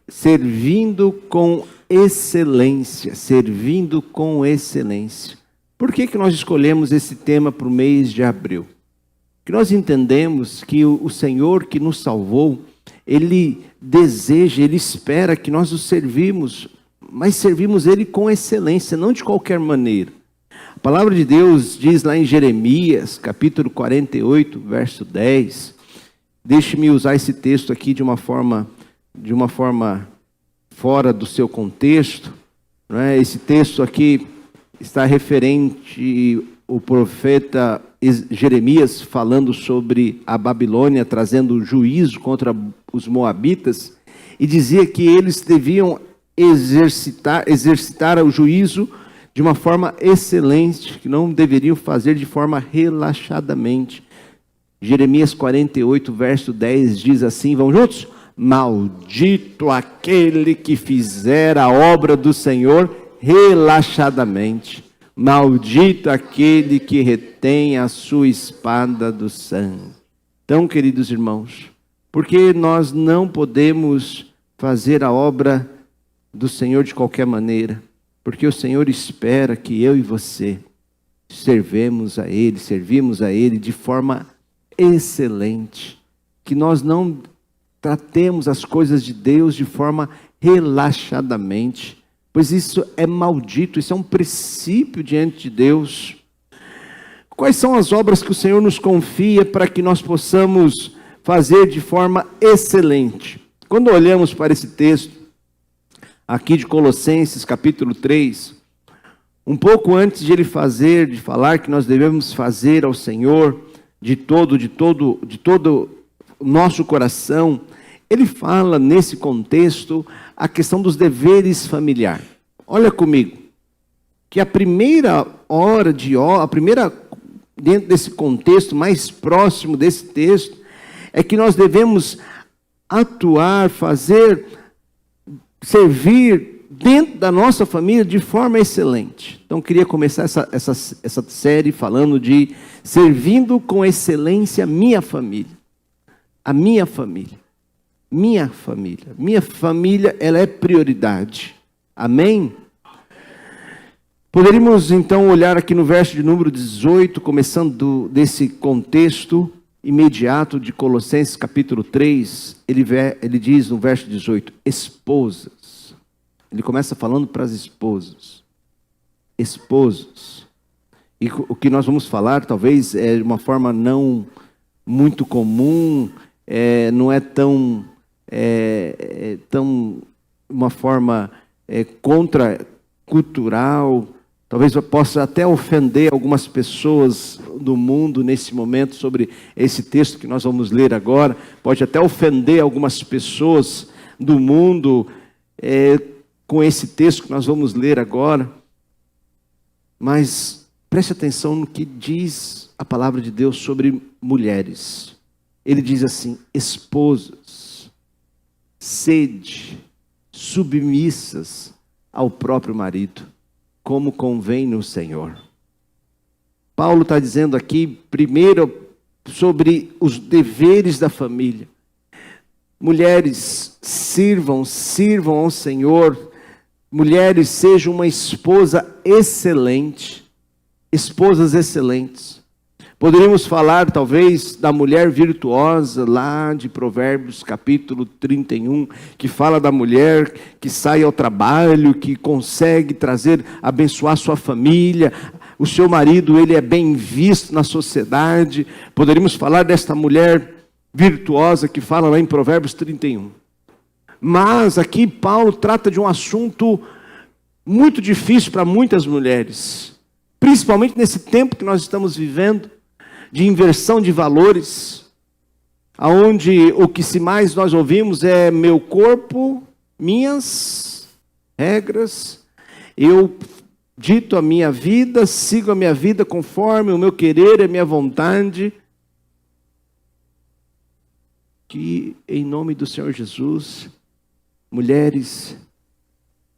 servindo com excelência, servindo com excelência. Por que nós escolhemos esse tema para o mês de abril? Porque nós entendemos que o Senhor que nos salvou, Ele deseja, Ele espera que nós o servimos, mas servimos Ele com excelência, não de qualquer maneira. A palavra de Deus diz lá em Jeremias, capítulo 48, verso 10. Deixe-me usar esse texto aqui de uma forma fora do seu contexto. Não é? Esse texto aqui está referente ao profeta Jeremias falando sobre a Babilônia, trazendo juízo contra os moabitas, e dizia que eles deviam exercitar o juízo de uma forma excelente, que não deveriam fazer de forma relaxadamente. Jeremias 48, verso 10 diz assim, vamos juntos? Maldito aquele que fizer a obra do Senhor relaxadamente. Maldito aquele que retém a sua espada do sangue. Então, queridos irmãos, porque nós não podemos fazer a obra do Senhor de qualquer maneira? Porque o Senhor espera que eu e você servimos a Ele de forma excelente. Que nós não tratemos as coisas de Deus de forma relaxadamente. Pois isso é maldito, isso é um princípio diante de Deus. Quais são as obras que o Senhor nos confia para que nós possamos fazer de forma excelente? Quando olhamos para esse texto, aqui de Colossenses, capítulo 3, um pouco antes de ele falar que nós devemos fazer ao Senhor de todo o nosso coração, ele fala nesse contexto a questão dos deveres familiares. Olha comigo, que a primeira dentro desse contexto, mais próximo desse texto, é que nós devemos atuar, servir dentro da nossa família de forma excelente. Então, queria começar essa série falando de servindo com excelência minha família. A minha família. Minha família, ela é prioridade. Amém? Poderíamos então olhar aqui no verso de número 18, começando desse contexto imediato de Colossenses capítulo 3, ele diz no verso 18, esposas. Ele começa falando para as esposas. Esposos. E o que nós vamos falar talvez é de uma forma não muito comum, não é tão uma forma contracultural, talvez eu possa até ofender algumas pessoas do mundo nesse momento sobre esse texto que nós vamos ler agora, pode até ofender algumas pessoas do mundo com esse texto que nós vamos ler agora, mas preste atenção no que diz a palavra de Deus sobre mulheres. Ele diz assim, esposas, sede, submissas ao próprio marido, como convém no Senhor. Paulo está dizendo aqui, primeiro, sobre os deveres da família. Mulheres, sirvam ao Senhor. Mulheres, sejam uma esposa excelente. Esposas excelentes. Poderíamos falar, talvez, da mulher virtuosa, lá de Provérbios, capítulo 31, que fala da mulher que sai ao trabalho, que consegue abençoar sua família. O seu marido, ele é bem visto na sociedade. Poderíamos falar desta mulher virtuosa que fala lá em Provérbios 31. Mas aqui Paulo trata de um assunto muito difícil para muitas mulheres. Principalmente nesse tempo que nós estamos vivendo, de inversão de valores, aonde o que mais nós ouvimos é meu corpo, minhas regras, eu dito a minha vida, sigo a minha vida conforme o meu querer e a minha vontade. Que em nome do Senhor Jesus, mulheres,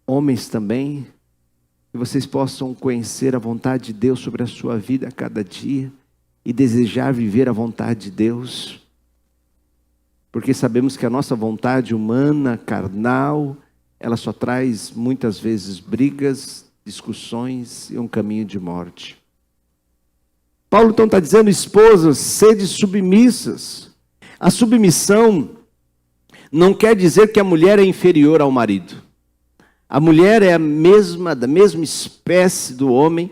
homens também, que vocês possam conhecer a vontade de Deus sobre a sua vida a cada dia e desejar viver a vontade de Deus. porque sabemos que a nossa vontade humana, carnal, ela só traz muitas vezes brigas, discussões e um caminho de morte. Paulo então está dizendo, esposas, sede submissas. A submissão não quer dizer que a mulher é inferior ao marido. A mulher é da mesma espécie do homem,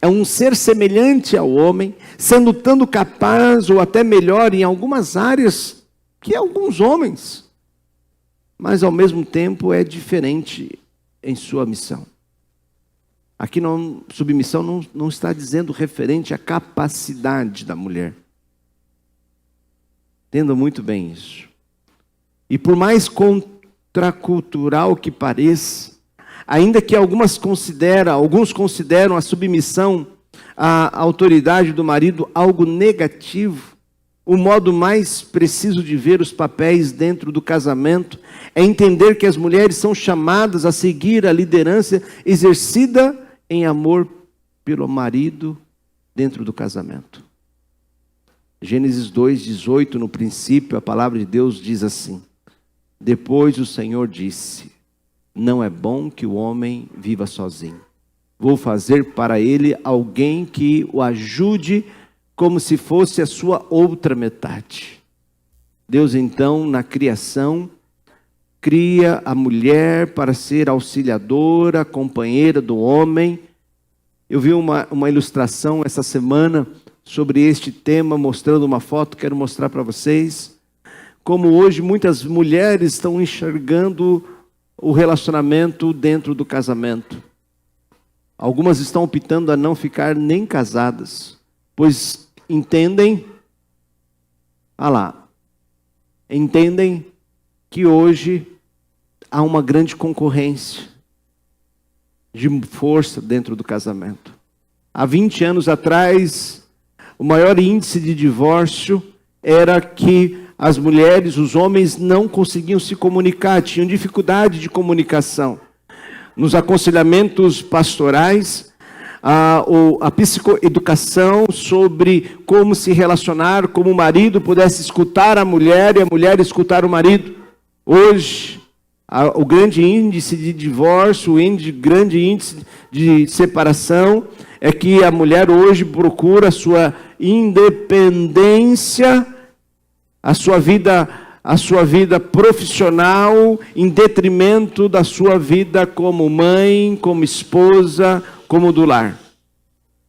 é um ser semelhante ao homem, sendo tanto capaz ou até melhor em algumas áreas que alguns homens, mas ao mesmo tempo é diferente em sua missão. Aqui submissão não está dizendo referente à capacidade da mulher. Entenda muito bem isso. E por mais contracultural que pareça, ainda que alguns consideram a submissão à autoridade do marido algo negativo, o modo mais preciso de ver os papéis dentro do casamento é entender que as mulheres são chamadas a seguir a liderança exercida em amor pelo marido dentro do casamento. Gênesis 2:18, no princípio, a palavra de Deus diz assim: depois o Senhor disse, não é bom que o homem viva sozinho. Vou fazer para ele alguém que o ajude como se fosse a sua outra metade. Deus então, na criação, cria a mulher para ser auxiliadora, companheira do homem. Eu vi uma ilustração essa semana sobre este tema, mostrando uma foto, quero mostrar para vocês. Como hoje muitas mulheres estão enxergando o relacionamento dentro do casamento. Algumas estão optando a não ficar nem casadas, pois entendem que hoje há uma grande concorrência de força dentro do casamento. Há 20 anos atrás, o maior índice de divórcio era que as mulheres, os homens não conseguiam se comunicar, tinham dificuldade de comunicação. Nos aconselhamentos pastorais, a psicoeducação sobre como se relacionar, como o marido pudesse escutar a mulher e a mulher escutar o marido. Hoje, o grande índice de divórcio, grande índice de separação, é que a mulher hoje procura a sua independência, a sua vida profissional, em detrimento da sua vida como mãe, como esposa, como do lar.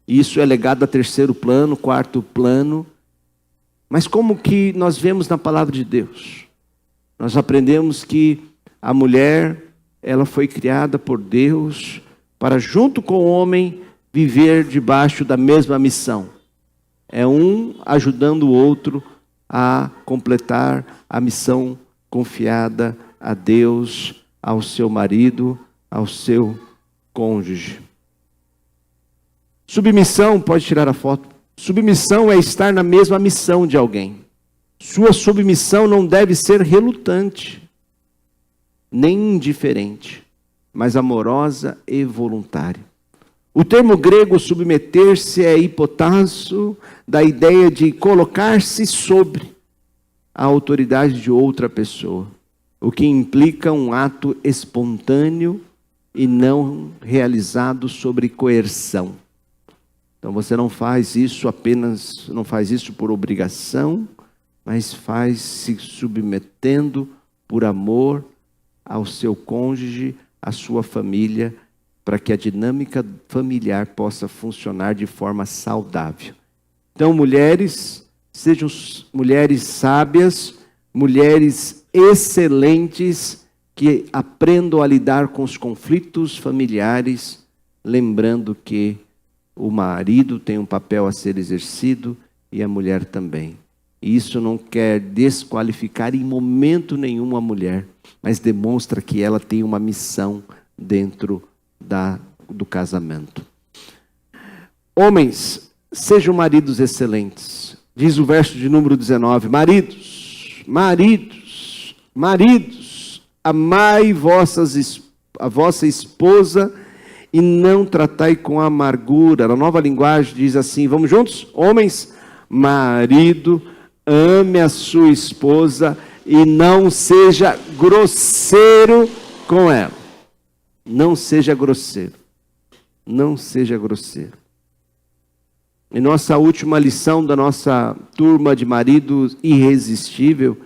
Isso é legado a terceiro plano, quarto plano. Mas como que nós vemos na palavra de Deus? Nós aprendemos que a mulher, ela foi criada por Deus para, junto com o homem, viver debaixo da mesma missão. É um ajudando o outro a completar a missão confiada a Deus, ao seu marido, ao seu cônjuge. Submissão, pode tirar a foto. Submissão é estar na mesma missão de alguém. Sua submissão não deve ser relutante, nem indiferente, mas amorosa e voluntária. O termo grego submeter-se é hipotasso da ideia de colocar-se sobre a autoridade de outra pessoa, o que implica um ato espontâneo e não realizado sobre coerção. Então você não faz isso por obrigação, mas faz se submetendo por amor ao seu cônjuge, à sua família, para que a dinâmica familiar possa funcionar de forma saudável. Então, mulheres, sejam mulheres sábias, mulheres excelentes, que aprendam a lidar com os conflitos familiares, lembrando que o marido tem um papel a ser exercido e a mulher também. E isso não quer desqualificar em momento nenhum a mulher, mas demonstra que ela tem uma missão dentro do casamento. Homens, sejam maridos excelentes. Diz o verso de número 19: Maridos, amai a vossa esposa e não tratai com amargura. Na Nova Linguagem diz assim, vamos juntos? Homens, marido, ame a sua esposa e não seja grosseiro com ela. Não seja grosseiro. Não seja grosseiro. Em nossa última lição da nossa turma de marido irresistível,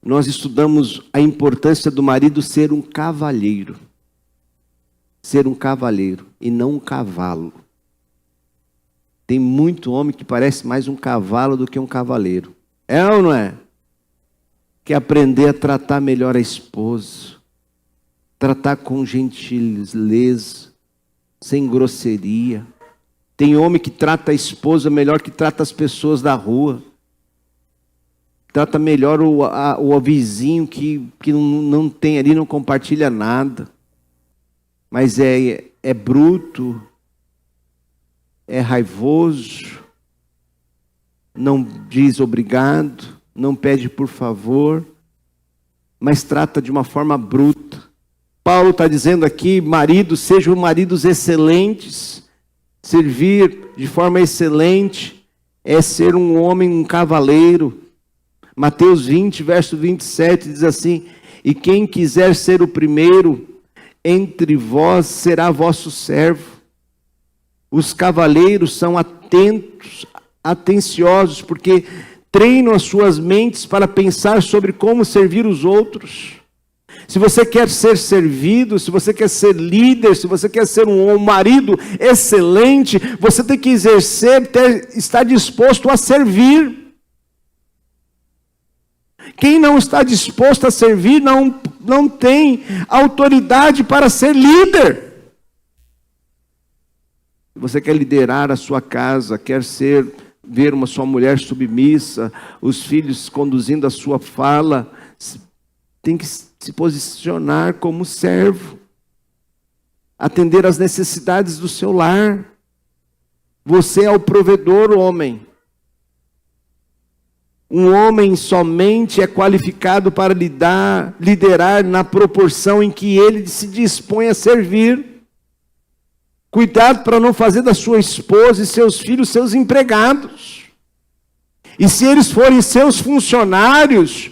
nós estudamos a importância do marido ser um cavalheiro. Ser um cavalheiro e não um cavalo. Tem muito homem que parece mais um cavalo do que um cavaleiro. É ou não é? Quer aprender a tratar melhor a esposa. Tratar com gentileza, sem grosseria. Tem homem que trata a esposa melhor que trata as pessoas da rua. Trata melhor o vizinho que não tem ali, não compartilha nada. Mas é bruto, é raivoso, não diz obrigado, não pede por favor, mas trata de uma forma bruta. Paulo está dizendo aqui, maridos, sejam maridos excelentes. Servir de forma excelente é ser um homem, um cavaleiro. Mateus 20, verso 27 diz assim: e quem quiser ser o primeiro entre vós será vosso servo. Os cavaleiros são atentos, atenciosos, porque treinam as suas mentes para pensar sobre como servir os outros. Se você quer ser servido, se você quer ser líder, se você quer ser um marido excelente, você tem que exercer, estar disposto a servir. Quem não está disposto a servir não tem autoridade para ser líder. Você quer liderar a sua casa, quer ver uma sua mulher submissa, os filhos conduzindo a sua fala, tem que se posicionar como servo, atender às necessidades do seu lar. Você é o provedor, homem. Um homem somente é qualificado para liderar na proporção em que ele se dispõe a servir. Cuidado para não fazer da sua esposa e seus filhos seus empregados. E se eles forem seus funcionários,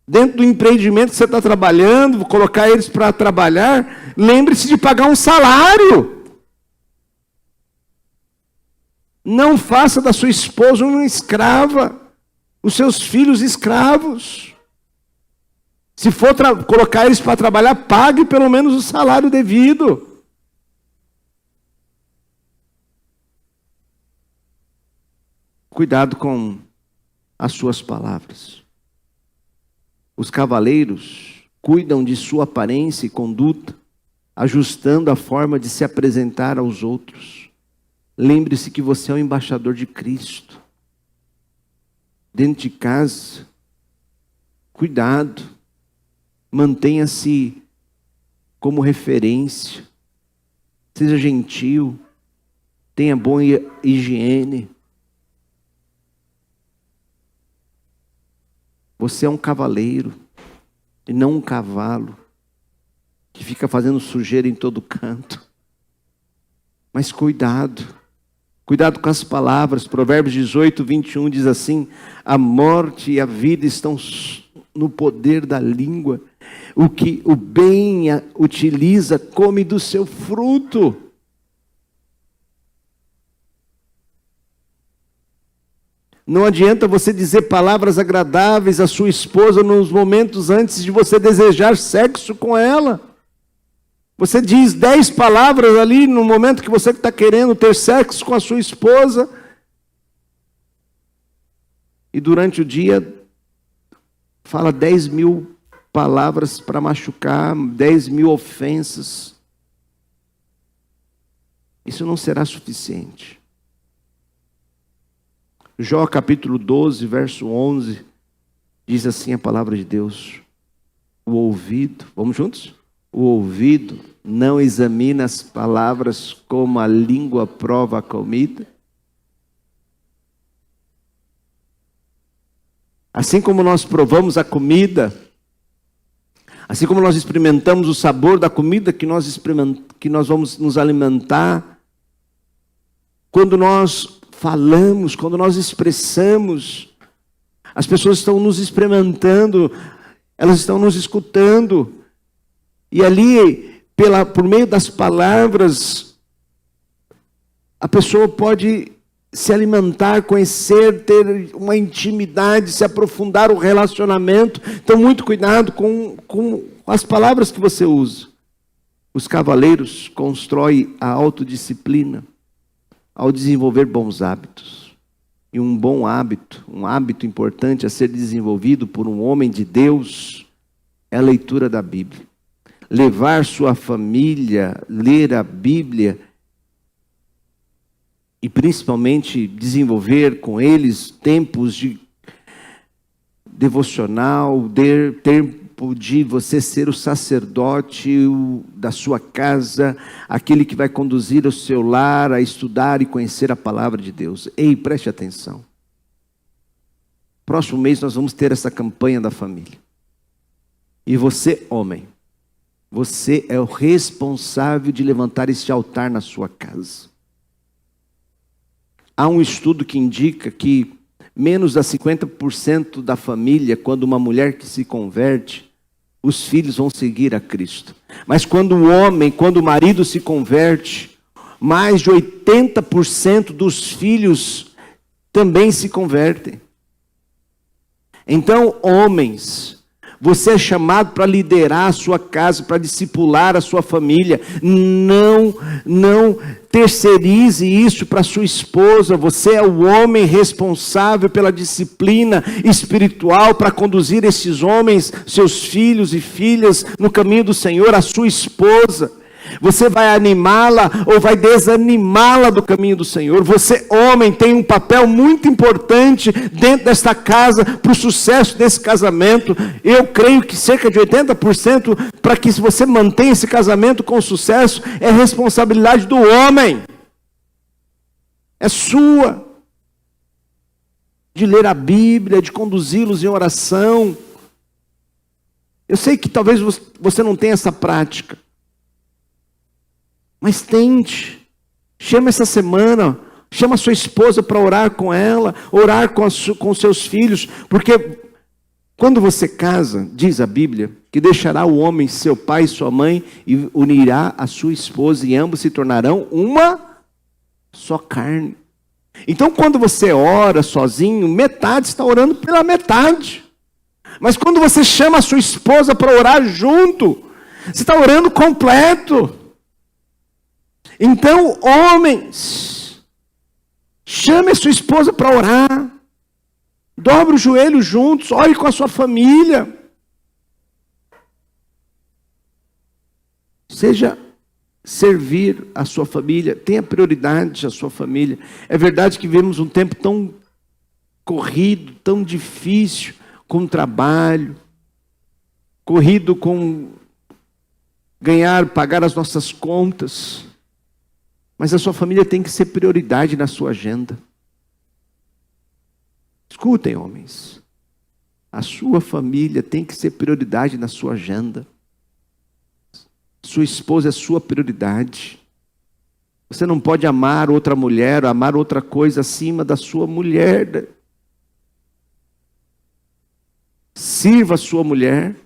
dentro do empreendimento que você está trabalhando, vou colocar eles para trabalhar, lembre-se de pagar um salário. Não faça da sua esposa uma escrava, os seus filhos escravos. Se for colocar eles para trabalhar, pague pelo menos o salário devido. Cuidado com as suas palavras. Os cavaleiros cuidam de sua aparência e conduta, ajustando a forma de se apresentar aos outros. Lembre-se que você é o embaixador de Cristo. Dentro de casa, cuidado, mantenha-se como referência, seja gentil, tenha boa higiene. Você é um cavaleiro e não um cavalo que fica fazendo sujeira em todo canto. Mas cuidado com as palavras. Provérbios 18, 21 diz assim: a morte e a vida estão no poder da língua. O que o bem utiliza, come do seu fruto. Não adianta você dizer palavras agradáveis à sua esposa nos momentos antes de você desejar sexo com ela. Você diz 10 palavras ali no momento que você está querendo ter sexo com a sua esposa. E durante o dia, fala 10.000 palavras para machucar, 10.000 ofensas. Isso não será suficiente. Jó capítulo 12, verso 11, diz assim a palavra de Deus: o ouvido, vamos juntos? O ouvido não examina as palavras como a língua prova a comida. Assim como nós provamos a comida, assim como nós experimentamos o sabor da comida que nós vamos nos alimentar, quando nós falamos, quando nós expressamos, As pessoas estão nos experimentando, elas estão nos escutando. E ali, por meio das palavras, a pessoa pode se alimentar, conhecer, ter uma intimidade, se aprofundar o relacionamento. Então, muito cuidado com as palavras que você usa. Os cavaleiros constroem a autodisciplina ao desenvolver bons hábitos. E um bom hábito, um hábito importante a ser desenvolvido por um homem de Deus, é a leitura da Bíblia. Levar sua família, ler a Bíblia, e principalmente desenvolver com eles tempos de devocional, tempo de você ser o sacerdote da sua casa, aquele que vai conduzir o seu lar a estudar e conhecer a palavra de Deus. Ei, preste atenção. Próximo mês nós vamos ter essa campanha da família. E você, homem, você é o responsável de levantar esse altar na sua casa. Há um estudo que indica que menos de 50% da família, quando uma mulher que se converte, os filhos vão seguir a Cristo. Mas quando o marido se converte, mais de 80% dos filhos também se convertem. Então, homens, você é chamado para liderar a sua casa, para discipular a sua família. Não terceirize isso para sua esposa. Você é o homem responsável pela disciplina espiritual para conduzir esses homens, seus filhos e filhas, no caminho do Senhor. A sua esposa, você vai animá-la ou vai desanimá-la do caminho do Senhor? Você, homem, tem um papel muito importante dentro desta casa para o sucesso desse casamento. Eu creio que cerca de 80% para que você mantenha esse casamento com sucesso é responsabilidade do homem. É sua. De ler a Bíblia, de conduzi-los em oração. Eu sei que talvez você não tenha essa prática. Mas tente, chama essa semana, chama sua esposa para orar com ela, orar com seus filhos, porque quando você casa, diz a Bíblia, que deixará o homem seu pai e sua mãe e unirá a sua esposa e ambos se tornarão uma só carne. Então quando você ora sozinho, metade está orando pela metade. Mas quando você chama a sua esposa para orar junto, você está orando completo. Então, homens, chame a sua esposa para orar, dobre o joelho juntos, ore com a sua família. Seja servir a sua família, tenha prioridade a sua família. É verdade que vivemos um tempo tão corrido, tão difícil, com trabalho, corrido com pagar as nossas contas. Mas a sua família tem que ser prioridade na sua agenda. Escutem, homens. A sua família tem que ser prioridade na sua agenda. Sua esposa é sua prioridade. Você não pode amar outra mulher, ou amar outra coisa acima da sua mulher. Sirva a sua mulher.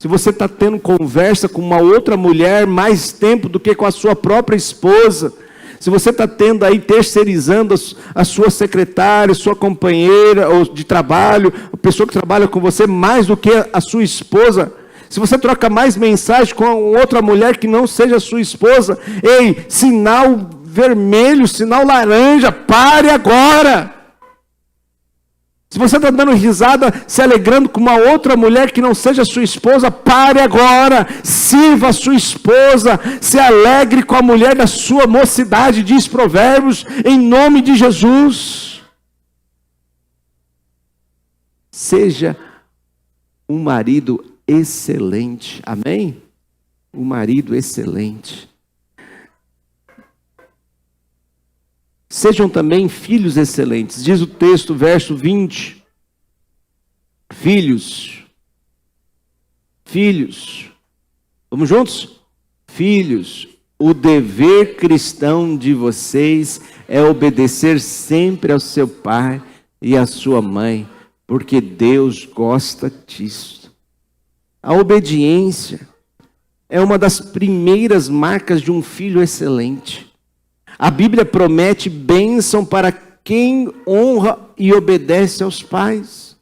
Se você está tendo conversa com uma outra mulher mais tempo do que com a sua própria esposa, se você está tendo aí, terceirizando a sua secretária, sua companheira ou de trabalho, a pessoa que trabalha com você mais do que a sua esposa, se você troca mais mensagem com outra mulher que não seja a sua esposa, ei, sinal vermelho, sinal laranja, pare agora! Se você está dando risada, se alegrando com uma outra mulher que não seja sua esposa, pare agora, sirva a sua esposa, se alegre com a mulher da sua mocidade, diz Provérbios, em nome de Jesus. Seja um marido excelente, amém? Um marido excelente. Sejam também filhos excelentes. Diz o texto, verso 20. Filhos. Vamos juntos? Filhos, o dever cristão de vocês é obedecer sempre ao seu pai e à sua mãe, porque Deus gosta disso. A obediência é uma das primeiras marcas de um filho excelente. A Bíblia promete bênção para quem honra e obedece aos pais.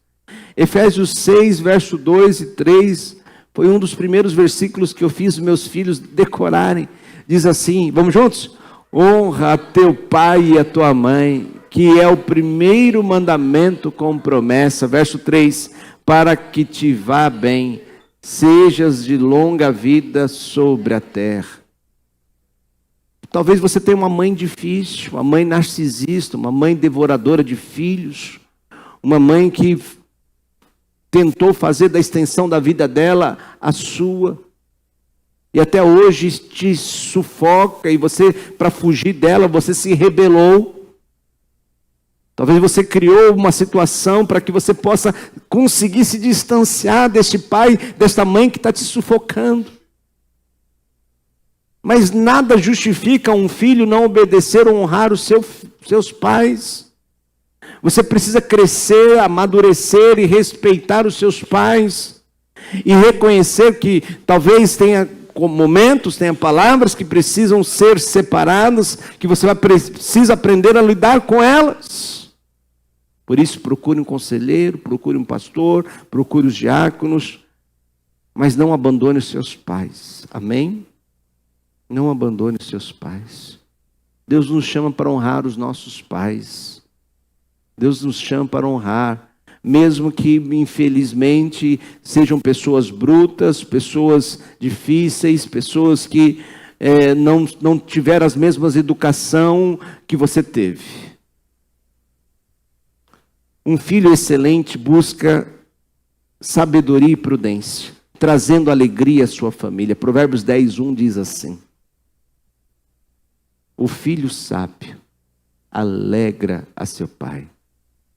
Efésios 6, verso 2 e 3, foi um dos primeiros versículos que eu fiz meus filhos decorarem. Diz assim, vamos juntos? Honra a teu pai e a tua mãe, que é o primeiro mandamento com promessa. Verso 3, para que te vá bem, sejas de longa vida sobre a terra. Talvez você tenha uma mãe difícil, uma mãe narcisista, uma mãe devoradora de filhos, uma mãe que tentou fazer da extensão da vida dela a sua, e até hoje te sufoca, e você, para fugir dela, você se rebelou. Talvez você criou uma situação para que você possa conseguir se distanciar deste pai, desta mãe que está te sufocando. Mas nada justifica um filho não obedecer ou honrar os seus pais. Você precisa crescer, amadurecer e respeitar os seus pais. E reconhecer que talvez tenha momentos, tenha palavras que precisam ser separadas, que você precisa aprender a lidar com elas. Por isso, procure um conselheiro, procure um pastor, procure os diáconos, mas não abandone os seus pais. Amém? Não abandone os seus pais. Deus nos chama para honrar os nossos pais. Deus nos chama para honrar, mesmo que infelizmente sejam pessoas brutas, pessoas difíceis, pessoas que não tiveram as mesmas educação que você teve. Um filho excelente busca sabedoria e prudência, trazendo alegria à sua família. Provérbios 10:1 diz assim: o filho sábio alegra a seu pai,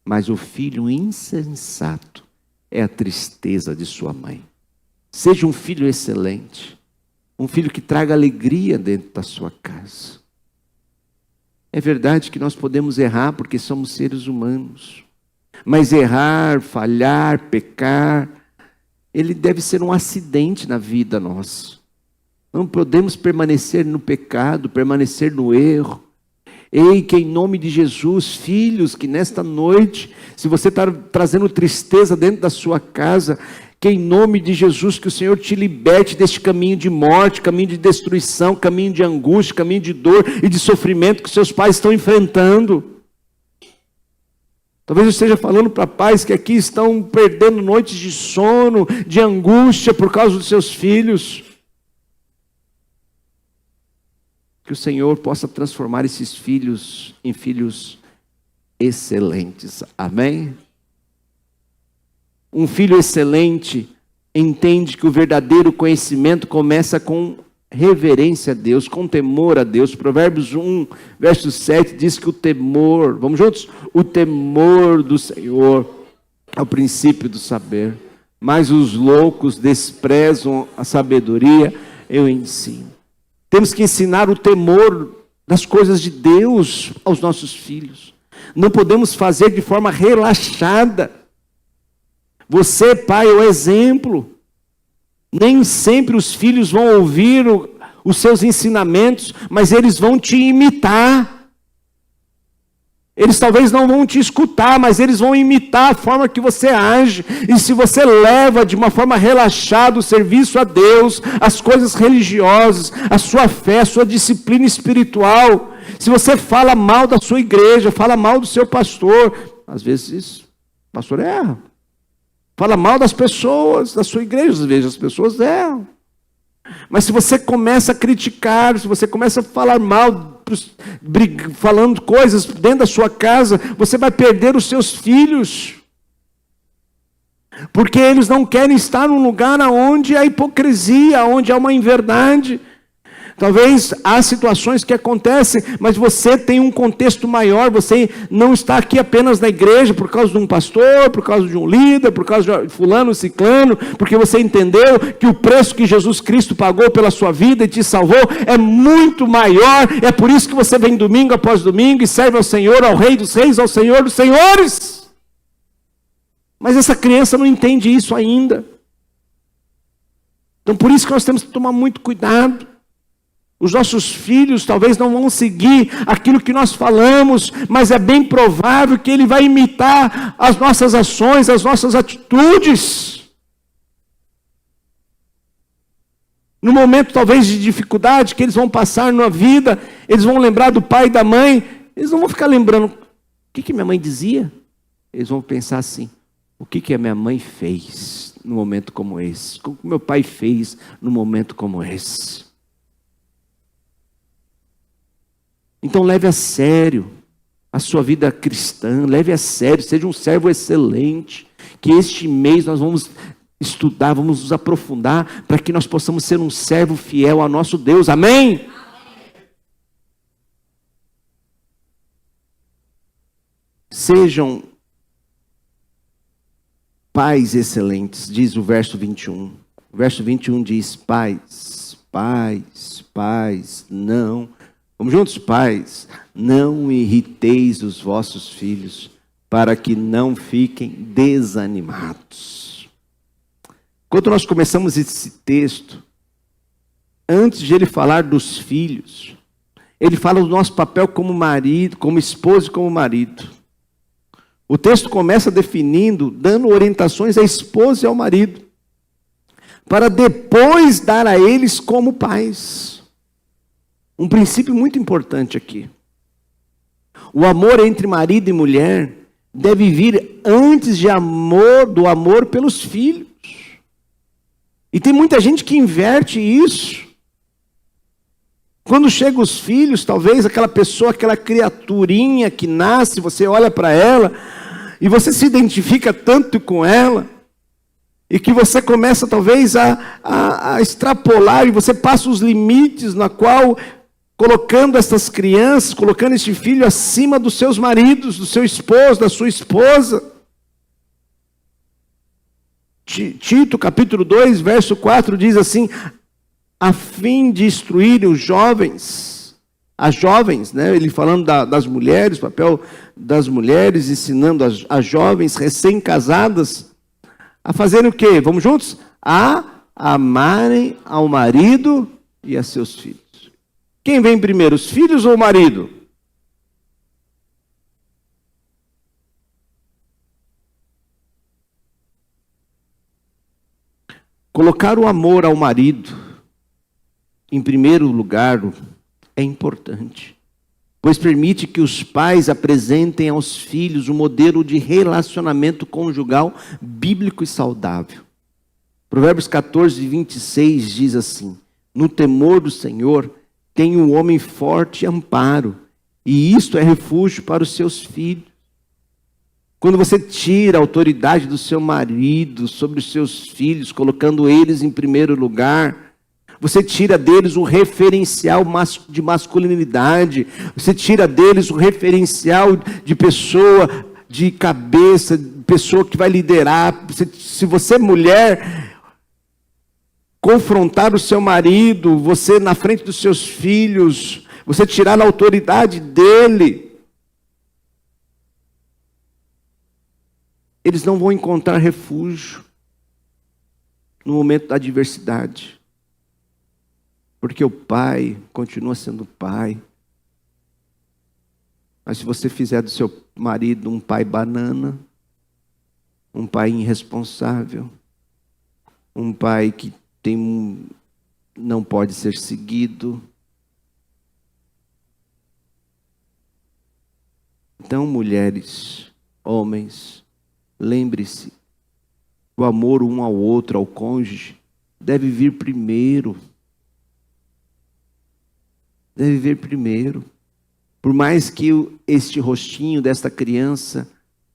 mas o filho insensato é a tristeza de sua mãe. Seja um filho excelente, um filho que traga alegria dentro da sua casa. É verdade que nós podemos errar porque somos seres humanos, mas errar, falhar, pecar, ele deve ser um acidente na vida nossa. Não podemos permanecer no pecado, permanecer no erro. Ei, que em nome de Jesus, filhos, que nesta noite, se você está trazendo tristeza dentro da sua casa, que em nome de Jesus, que o Senhor te liberte deste caminho de morte, caminho de destruição, caminho de angústia, caminho de dor e de sofrimento que seus pais estão enfrentando. Talvez eu esteja falando para pais que aqui estão perdendo noites de sono, de angústia por causa dos seus filhos. Que o Senhor possa transformar esses filhos em filhos excelentes. Amém? Um filho excelente entende que o verdadeiro conhecimento começa com reverência a Deus, com temor a Deus. Provérbios 1, verso 7 diz que o temor, vamos juntos? O temor do Senhor é o princípio do saber, mas os loucos desprezam a sabedoria, eu ensino. Temos que ensinar o temor das coisas de Deus aos nossos filhos. Não podemos fazer de forma relaxada. Você, pai, é o exemplo. Nem sempre os filhos vão ouvir os seus ensinamentos, mas eles vão te imitar. Eles talvez não vão te escutar, mas eles vão imitar a forma que você age. E se você leva de uma forma relaxada o serviço a Deus, as coisas religiosas, a sua fé, a sua disciplina espiritual, se você fala mal da sua igreja, fala mal do seu pastor, às vezes o pastor erra. Fala mal das pessoas, da sua igreja, às vezes as pessoas erram. Mas se você começa a criticar, se você começa a falar mal, falando coisas dentro da sua casa, você vai perder os seus filhos. Porque eles não querem estar num lugar onde há hipocrisia, onde há uma inverdade. Talvez há situações que acontecem, mas você tem um contexto maior, você não está aqui apenas na igreja por causa de um pastor, por causa de um líder, por causa de fulano, ciclano, porque você entendeu que o preço que Jesus Cristo pagou pela sua vida e te salvou é muito maior. É por isso que você vem domingo após domingo e serve ao Senhor, ao Rei dos Reis, ao Senhor dos Senhores. Mas essa criança não entende isso ainda. Então por isso que nós temos que tomar muito cuidado. Os nossos filhos talvez não vão seguir aquilo que nós falamos, mas é bem provável que ele vai imitar as nossas ações, as nossas atitudes. No momento talvez de dificuldade que eles vão passar na vida, eles vão lembrar do pai e da mãe, eles não vão ficar lembrando, o que minha mãe dizia? Eles vão pensar assim, o que a minha mãe fez num momento como esse? O que meu pai fez num momento como esse? Então leve a sério a sua vida cristã, leve a sério, seja um servo excelente, que este mês nós vamos estudar, vamos nos aprofundar, para que nós possamos ser um servo fiel ao nosso Deus, amém? Sejam pais excelentes, diz o verso 21. O verso 21 diz, pais, não. Vamos juntos, pais, não irriteis os vossos filhos, para que não fiquem desanimados. Quando nós começamos esse texto, antes de ele falar dos filhos, ele fala do nosso papel como marido, como esposo e como marido. O texto começa definindo, dando orientações à esposa e ao marido, para depois dar a eles como pais. Um princípio muito importante aqui. O amor entre marido e mulher deve vir antes do amor pelos filhos. E tem muita gente que inverte isso. Quando chegam os filhos, talvez aquela pessoa, aquela criaturinha que nasce, você olha para ela e você se identifica tanto com ela, e que você começa talvez a extrapolar, e você passa os limites na qual, colocando essas crianças, colocando este filho acima dos seus maridos, do seu esposo, da sua esposa. Tito capítulo 2, verso 4 diz assim, a fim de instruir os jovens, as jovens, né? Ele falando das mulheres, o papel das mulheres, ensinando as jovens recém-casadas, a fazerem o quê? Vamos juntos? A amarem ao marido e a seus filhos. Quem vem primeiro, os filhos ou o marido? Colocar o amor ao marido em primeiro lugar é importante, pois permite que os pais apresentem aos filhos um modelo de relacionamento conjugal bíblico e saudável. Provérbios 14, 26 diz assim, no temor do Senhor tem um homem forte e amparo, e isto é refúgio para os seus filhos. Quando você tira a autoridade do seu marido sobre os seus filhos, colocando eles em primeiro lugar, você tira deles o referencial de masculinidade, você tira deles o referencial de pessoa, de cabeça, de pessoa que vai liderar. Se você é mulher, confrontar o seu marido, você na frente dos seus filhos, você tirar a autoridade dele, eles não vão encontrar refúgio no momento da adversidade. Porque o pai continua sendo pai. Mas se você fizer do seu marido um pai banana, um pai irresponsável, um pai que não pode ser seguido. Então, mulheres, homens, lembre-se, o amor um ao outro, ao cônjuge, deve vir primeiro. Deve vir primeiro. Por mais que este rostinho desta criança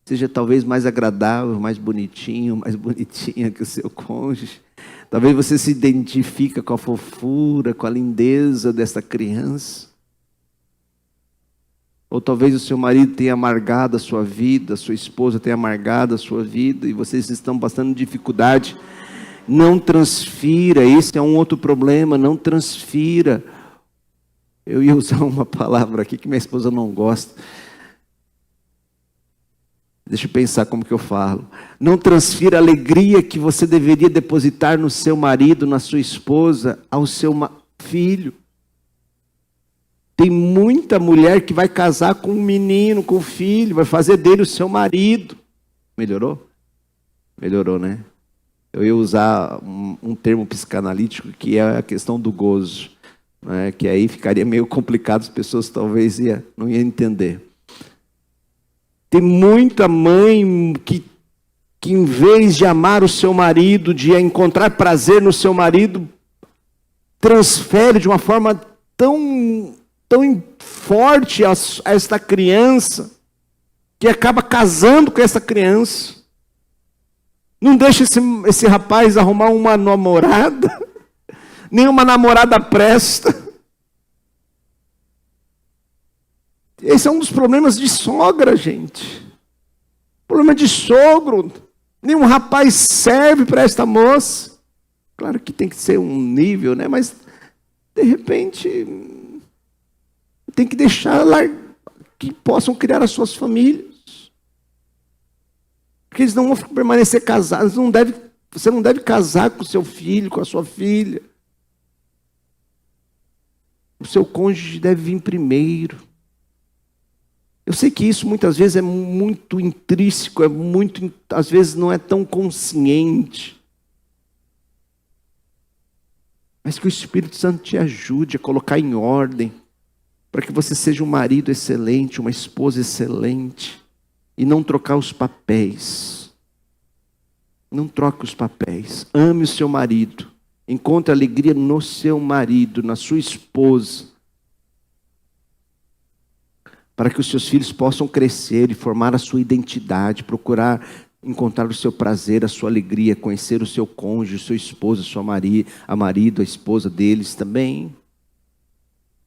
seja talvez mais agradável, mais bonitinho, mais bonitinha que o seu cônjuge, talvez você se identifica com a fofura, com a lindeza desta criança. Ou talvez o seu marido tenha amargado a sua vida, a sua esposa tenha amargado a sua vida, e vocês estão passando dificuldade. Não transfira, esse é um outro problema, não transfira. Eu ia usar uma palavra aqui que minha esposa não gosta. Deixa eu pensar como que eu falo. Não transfira a alegria que você deveria depositar no seu marido, na sua esposa, ao seu filho. Tem muita mulher que vai casar com um menino, com um filho, vai fazer dele o seu marido. Melhorou? Melhorou, né? Eu ia usar um termo psicanalítico que é a questão do gozo, né? Que aí ficaria meio complicado, as pessoas talvez não iam entender. Tem muita mãe que em vez de amar o seu marido, de encontrar prazer no seu marido, transfere de uma forma tão forte a esta criança, que acaba casando com essa criança. Não deixa esse rapaz arrumar uma namorada, nem uma namorada presta. Esse é um dos problemas de sogra, gente. Problema de sogro. Nenhum rapaz serve para esta moça. Claro que tem que ser um nível, né? Mas, de repente, tem que deixar lá que possam criar as suas famílias. Porque eles não vão permanecer casados. Você não deve casar com o seu filho, com a sua filha. O seu cônjuge deve vir primeiro. Eu sei que isso muitas vezes é muito intrínseco, às vezes não é tão consciente. Mas que o Espírito Santo te ajude a colocar em ordem, para que você seja um marido excelente, uma esposa excelente, e não trocar os papéis. Não troque os papéis. Ame o seu marido. Encontre alegria no seu marido, na sua esposa, para que os seus filhos possam crescer e formar a sua identidade, procurar encontrar o seu prazer, a sua alegria, conhecer o seu cônjuge, sua esposa, a esposa deles também.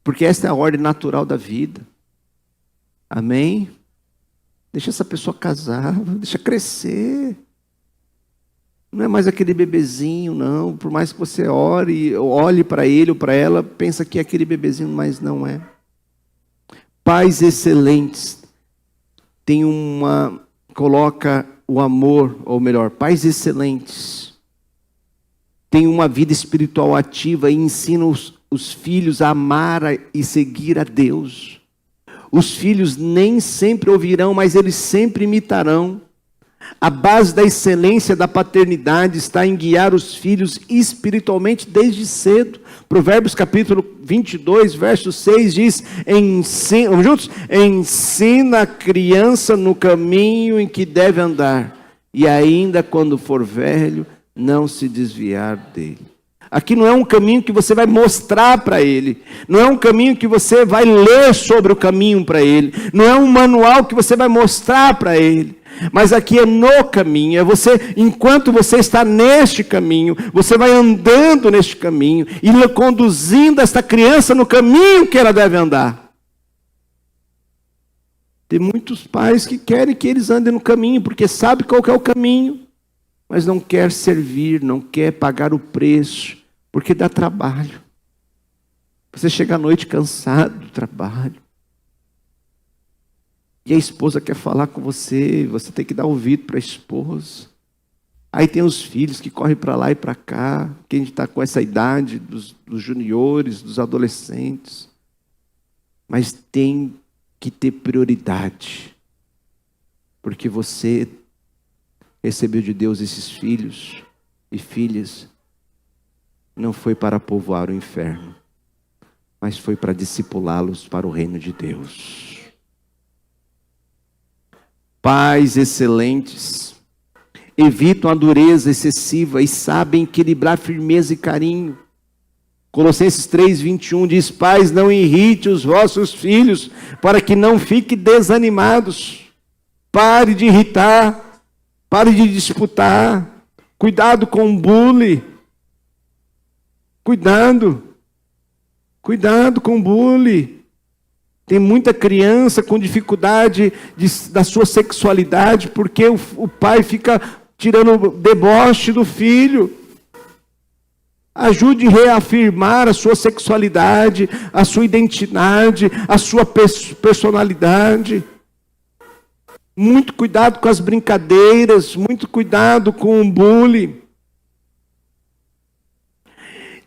Porque esta é a ordem natural da vida. Amém? Deixa essa pessoa casar, deixa crescer. Não é mais aquele bebezinho, não. Por mais que você olhe para ele ou para ela, pensa que é aquele bebezinho, mas não é. Pais excelentes coloca o amor, ou melhor, pais excelentes têm uma vida espiritual ativa e ensinam os filhos a amar e seguir a Deus. Os filhos nem sempre ouvirão, mas eles sempre imitarão. A base da excelência da paternidade está em guiar os filhos espiritualmente desde cedo. Provérbios capítulo 22, verso 6 diz, vamos juntos? Ensina a criança no caminho em que deve andar, e ainda quando for velho, não se desviar dele. Aqui não é um caminho que você vai mostrar para ele. Não é um caminho que você vai ler sobre o caminho para ele. Não é um manual que você vai mostrar para ele. Mas aqui é no caminho, é você, enquanto você está neste caminho, você vai andando neste caminho e conduzindo esta criança no caminho que ela deve andar. Tem muitos pais que querem que eles andem no caminho, porque sabe qual que é o caminho, mas não quer servir, não quer pagar o preço, porque dá trabalho. Você chega à noite cansado do trabalho. E a esposa quer falar com você, você tem que dar ouvido para a esposa. Aí tem os filhos que correm para lá e para cá, quem está com essa idade, dos juniores, dos adolescentes. Mas tem que ter prioridade, porque você recebeu de Deus esses filhos e filhas, não foi para povoar o inferno, mas foi para discipulá-los para o reino de Deus. Pais excelentes evitam a dureza excessiva e sabem equilibrar firmeza e carinho. Colossenses 3:21 diz, pais, não irrite os vossos filhos, para que não fiquem desanimados. Pare de irritar, pare de disputar, cuidado com o bullying. Cuidado com o bullying. Tem muita criança com dificuldade da sua sexualidade, porque o pai fica tirando o deboche do filho. Ajude a reafirmar a sua sexualidade, a sua identidade, a sua personalidade. Muito cuidado com as brincadeiras, muito cuidado com o bullying.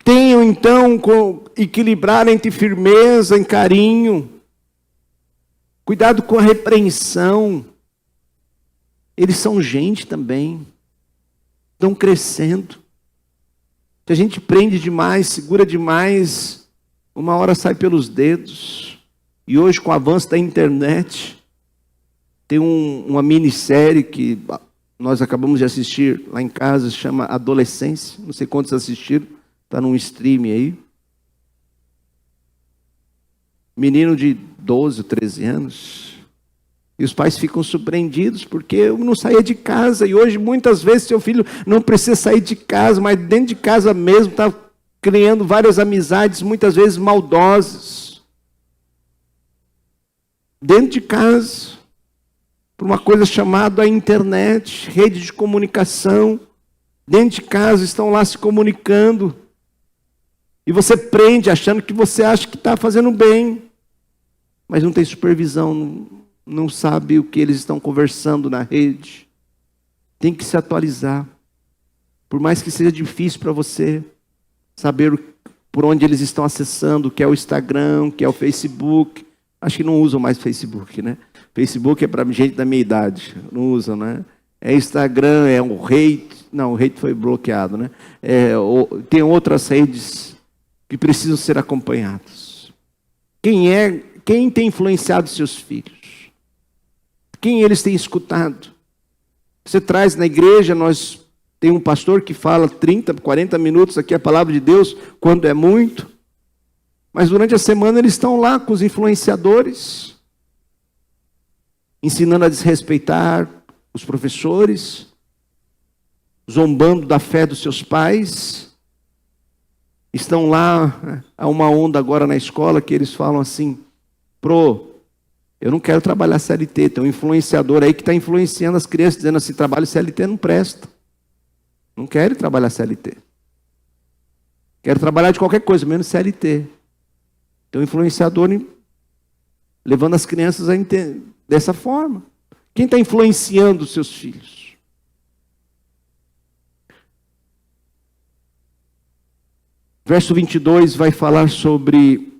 Tenham então equilibrar entre firmeza e carinho. Cuidado com a repreensão. Eles são gente também. Estão crescendo. Se a gente prende demais, segura demais, uma hora sai pelos dedos. E hoje, com o avanço da internet, tem uma minissérie que nós acabamos de assistir lá em casa, se chama Adolescência. Não sei quantos assistiram, está num stream aí. Menino de 12, 13 anos. E os pais ficam surpreendidos porque eu não saía de casa. E hoje, muitas vezes, seu filho não precisa sair de casa, mas dentro de casa mesmo está criando várias amizades, muitas vezes maldosas. Dentro de casa, por uma coisa chamada internet, rede de comunicação. Dentro de casa estão lá se comunicando. E você prende achando que você acha que está fazendo bem. Mas não tem supervisão, não sabe o que eles estão conversando na rede. Tem que se atualizar. Por mais que seja difícil para você saber por onde eles estão acessando, o que é o Instagram, o que é o Facebook. Acho que não usam mais Facebook, né? Facebook é para gente da minha idade. Não usam, né? É Instagram, é o Hate. Não, o Hate foi bloqueado, né? Tem outras redes que precisam ser acompanhadas. Quem tem influenciado seus filhos? Quem eles têm escutado? Você traz na igreja, nós tem um pastor que fala 30, 40 minutos aqui a palavra de Deus, quando é muito. Mas durante a semana eles estão lá com os influenciadores, ensinando a desrespeitar os professores, zombando da fé dos seus pais. Estão lá, há uma onda agora na escola que eles falam assim: eu não quero trabalhar CLT. Tem um influenciador aí que está influenciando as crianças, dizendo assim: trabalho CLT não presta. Não quero trabalhar CLT. Quero trabalhar de qualquer coisa, menos CLT. Tem um influenciador levando as crianças a entender dessa forma. Quem está influenciando os seus filhos? Verso 22 vai falar sobre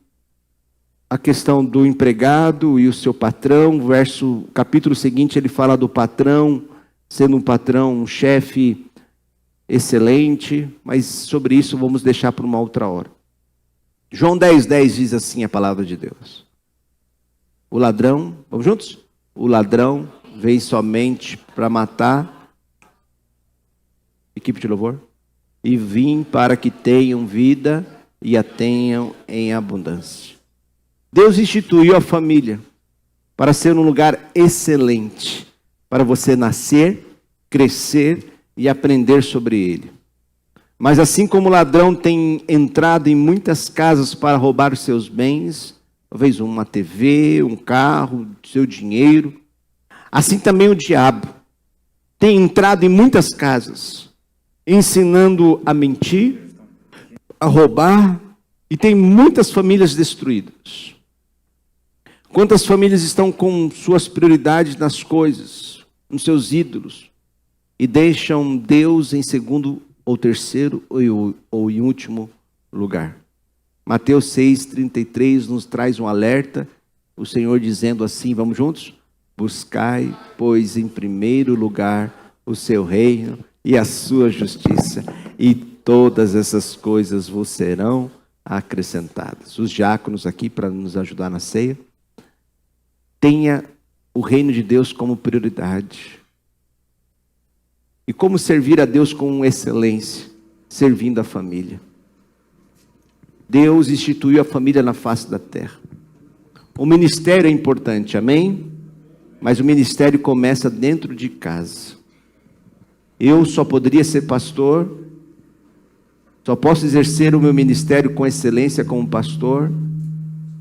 a questão do empregado e o seu patrão. Capítulo seguinte ele fala do patrão, sendo um patrão, um chefe excelente, mas sobre isso vamos deixar para uma outra hora. João 10:10 diz assim a palavra de Deus: o ladrão, vamos juntos? O ladrão vem somente para matar, equipe de louvor, e vim para que tenham vida e a tenham em abundância. Deus instituiu a família para ser um lugar excelente, para você nascer, crescer e aprender sobre ele. Mas assim como o ladrão tem entrado em muitas casas para roubar os seus bens, talvez uma TV, um carro, seu dinheiro, assim também o diabo tem entrado em muitas casas, ensinando a mentir, a roubar, e tem muitas famílias destruídas. Quantas famílias estão com suas prioridades nas coisas, nos seus ídolos, e deixam Deus em segundo ou terceiro ou em último lugar? Mateus 6:33 nos traz um alerta, o Senhor dizendo assim, vamos juntos? Buscai, pois, em primeiro lugar o seu reino e a sua justiça, e todas essas coisas vos serão acrescentadas. Os diáconos aqui para nos ajudar na ceia. Tenha o reino de Deus como prioridade. E como servir a Deus com excelência? Servindo a família. Deus instituiu a família na face da terra. O ministério é importante, amém? Mas o ministério começa dentro de casa. Eu só poderia ser pastor, só posso exercer o meu ministério com excelência como pastor,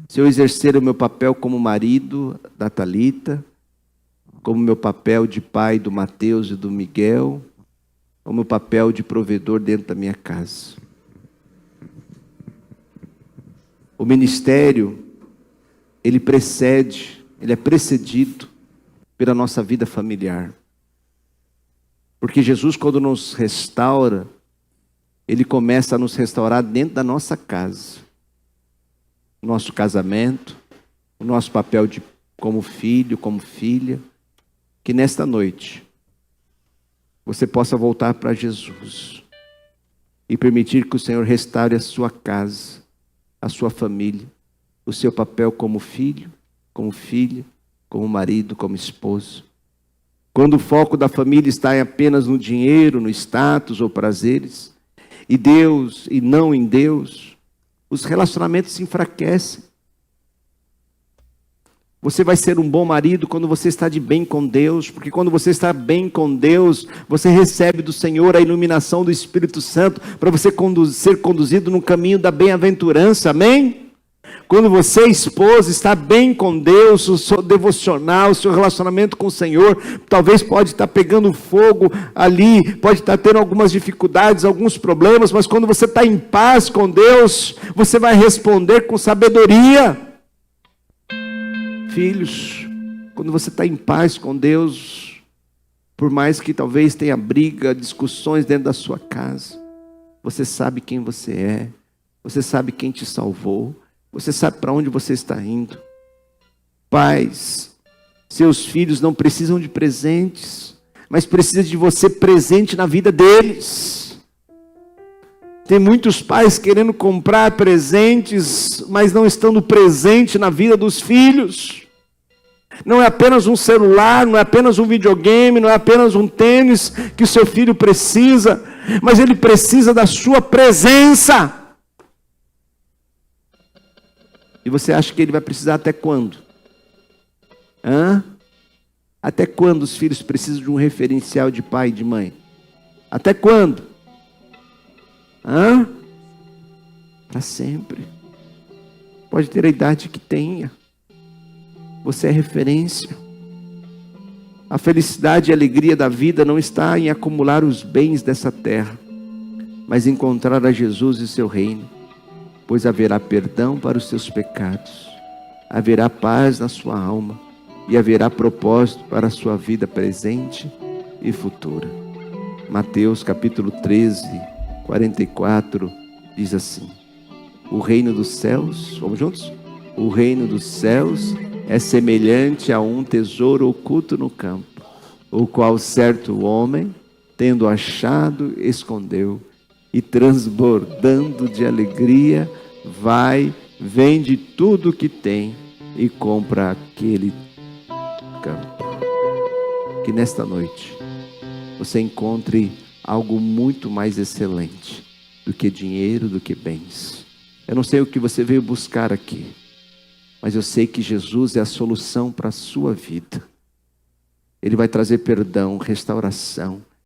se eu exercer o meu papel como marido da Thalita, como meu papel de pai do Mateus e do Miguel, como meu papel de provedor dentro da minha casa. O ministério, ele é precedido pela nossa vida familiar. Porque Jesus, quando nos restaura, Ele começa a nos restaurar dentro da nossa casa. O nosso casamento, o nosso papel como filho, como filha. Que nesta noite, você possa voltar para Jesus e permitir que o Senhor restaure a sua casa, a sua família, o seu papel como filho, como filha, como marido, como esposo. Quando o foco da família está apenas no dinheiro, no status ou prazeres, e Deus, e não em Deus, os relacionamentos se enfraquecem. Você vai ser um bom marido quando você está de bem com Deus, porque quando você está bem com Deus, você recebe do Senhor a iluminação do Espírito Santo para você ser conduzido no caminho da bem-aventurança, amém? Quando você, esposa, está bem com Deus, o seu devocional, o seu relacionamento com o Senhor, talvez pode estar pegando fogo ali, pode estar tendo algumas dificuldades, alguns problemas, mas quando você está em paz com Deus, você vai responder com sabedoria. Filhos, quando você está em paz com Deus, por mais que talvez tenha briga, discussões dentro da sua casa, você sabe quem você é, você sabe quem te salvou, você sabe para onde você está indo. Pais, seus filhos não precisam de presentes, mas precisam de você presente na vida deles. Tem muitos pais querendo comprar presentes, mas não estando presente na vida dos filhos. Não é apenas um celular, não é apenas um videogame, não é apenas um tênis que o seu filho precisa, mas ele precisa da sua presença. E você acha que ele vai precisar até quando? Até quando os filhos precisam de um referencial de pai e de mãe? Até quando? Para sempre. Pode ter a idade que tenha. Você é referência. A felicidade e a alegria da vida não está em acumular os bens dessa terra, mas em encontrar a Jesus e seu reino. Pois haverá perdão para os seus pecados, haverá paz na sua alma e haverá propósito para a sua vida presente e futura. Mateus capítulo 13, 44 diz assim: o reino dos céus, vamos juntos? O reino dos céus é semelhante a um tesouro oculto no campo, o qual certo homem, tendo achado, escondeu, e transbordando de alegria, vai, vende tudo o que tem e compra aquele campo. Que nesta noite você encontre algo muito mais excelente do que dinheiro, do que bens. Eu não sei o que você veio buscar aqui, mas eu sei que Jesus é a solução para a sua vida. Ele vai trazer perdão, restauração.